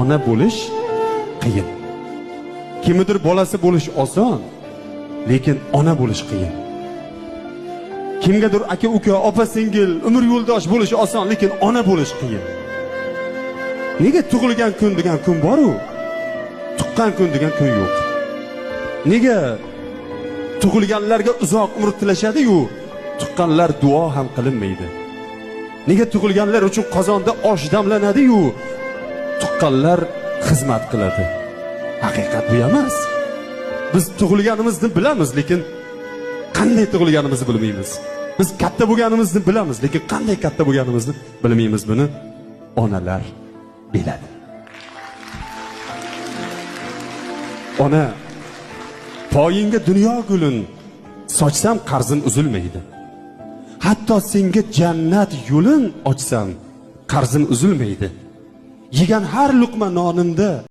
ona bo'lish qiyin. Kimnidir bolasi bo'lish oson, lekin ona bo'lish qiyin. Kimgadir aka uka, opa singil, umr yo'ldosh bo'lish oson, lekin ona bo'lish qiyin. Nega tug'ilgan kun degan kun bor-u, tuqqan kun degan kun yo'q? Nega tug'ilganlarga uzoq umr tilashadi-yu, tuqqanlar duo ham qilinmaydi? Nega tug'ilganlar uchun qozonda osh damlanadi-yu, tuqqanlar xizmat qiladi? Haqiqat bu emas. Biz tug'ilganimizni bilamiz, lekin qanday tug'ilganimizni bilmaymiz. Biz katta bo'lganimizni bilamiz, lekin qanday katta bo'lganimizni bilmaymiz. Buni onalar biladi. Ona, poyingga dunyo gulin sochsam qarzim uzilmaydi. Hatto senga jannat yo'lin ochsam qarzim uzilmaydi. Yegan har luqma nonimda